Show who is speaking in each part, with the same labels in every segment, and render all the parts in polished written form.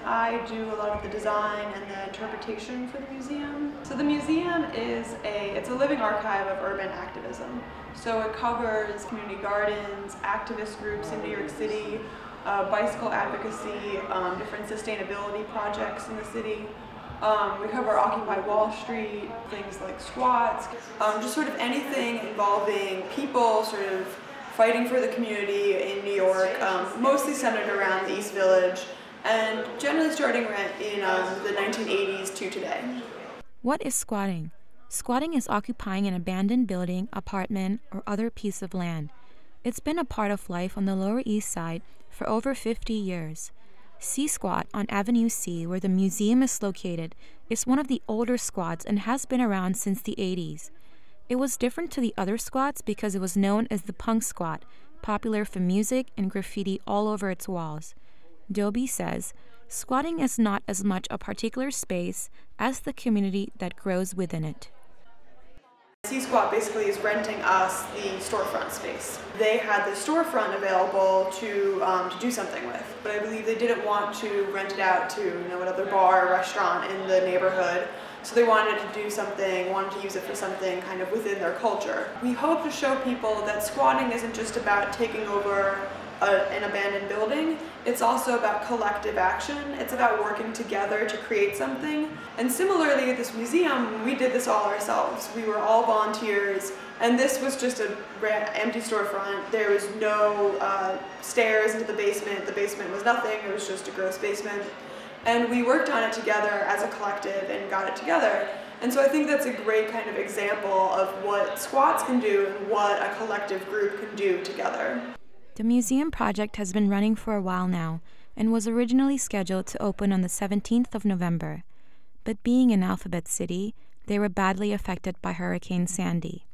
Speaker 1: I do a lot of the design and the interpretation for the museum. So the museum is it's a living archive of urban activism. So it covers community gardens, activist groups in New York City, bicycle advocacy, different sustainability projects in the city. We cover Occupy Wall Street, things like squats, just sort of anything involving people sort of fighting for the community in New York, mostly centered around the East Village, and generally starting in the 1980s to today.
Speaker 2: What is squatting? Squatting is occupying an abandoned building, apartment, or other piece of land. It's been a part of life on the Lower East Side for over 50 years. C-Squat on Avenue C, where the museum is located, is one of the older squats and has been around since the 80s. It was different to the other squats because it was known as the punk squat, popular for music and graffiti all over its walls. Doby says, squatting is not as much a particular space as the community that grows within it.
Speaker 1: C-Squat basically is renting us the storefront space. They had the storefront available to do something with, but I believe they didn't want to rent it out to another bar or restaurant in the neighborhood. So they wanted to do something, wanted to use it for something kind of within their culture. We hope to show people that squatting isn't just about taking over an abandoned building, it's also about collective action. It's about working together to create something. And similarly at this museum, we did this all ourselves. We were all volunteers, and this was just an empty storefront. There was no stairs into the basement. The basement was nothing, it was just a gross basement. And we worked on it together as a collective and got it together. And so I think that's a great kind of example of what squats can do and what a collective group can do together.
Speaker 2: The museum project has been running for a while now and was originally scheduled to open on the 17th of November. But being in Alphabet City, they were badly affected by Hurricane Sandy.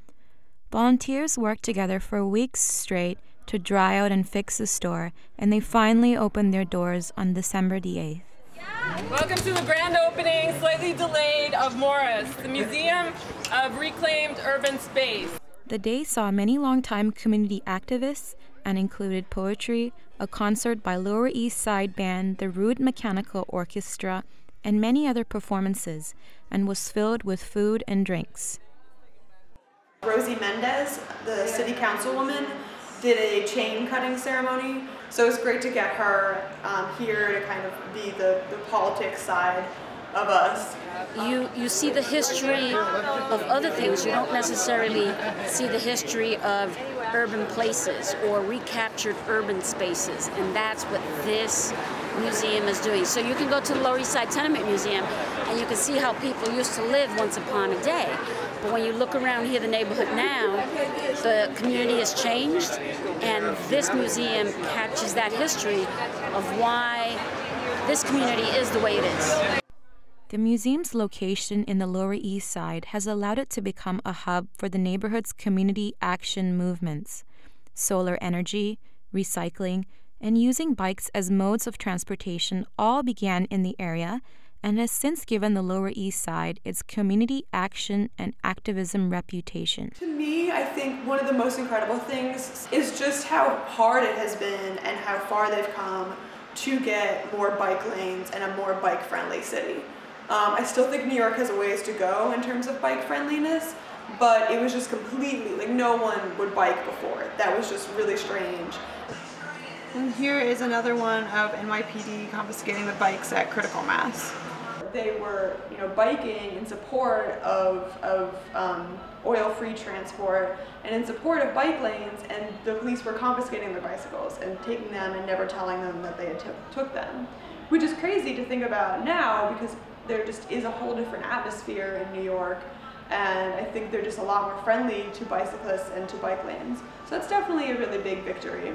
Speaker 2: Volunteers worked together for weeks straight to dry out and fix the store, and they finally opened their doors on December the 8th.
Speaker 3: Welcome to the grand opening, slightly delayed, of Morris, the Museum of Reclaimed Urban Space.
Speaker 2: The day saw many longtime community activists and included poetry, a concert by Lower East Side band, the Rude Mechanical Orchestra, and many other performances, and was filled with food and drinks.
Speaker 1: Rosie Mendez, the city councilwoman, did a chain cutting ceremony, so it's great to get her here to kind of be the politics side of us.
Speaker 4: You see the history of other things. You don't necessarily see the history of urban places or recaptured urban spaces, and that's what this museum is doing. So you can go to the Lower East Side Tenement Museum and you can see how people used to live once upon a day. But when you look around here, the neighborhood now, the community has changed, and this museum captures that history of why this community is the way it is.
Speaker 2: The museum's location in the Lower East Side has allowed it to become a hub for the neighborhood's community action movements. Solar energy, recycling, and using bikes as modes of transportation all began in the area and has since given the Lower East Side its community action and activism reputation.
Speaker 1: To me, I think one of the most incredible things is just how hard it has been and how far they've come to get more bike lanes and a more bike-friendly city. I still think New York has a ways to go in terms of bike friendliness, but it was just completely, no one would bike before. That was just really strange. And here is another one of NYPD confiscating the bikes at Critical Mass. They were, biking in support of oil-free transport and in support of bike lanes, and the police were confiscating their bicycles and taking them and never telling them that they had took them, which is crazy to think about now because there just is a whole different atmosphere in New York, and I think they're just a lot more friendly to bicyclists and to bike lanes. So that's definitely a really big victory.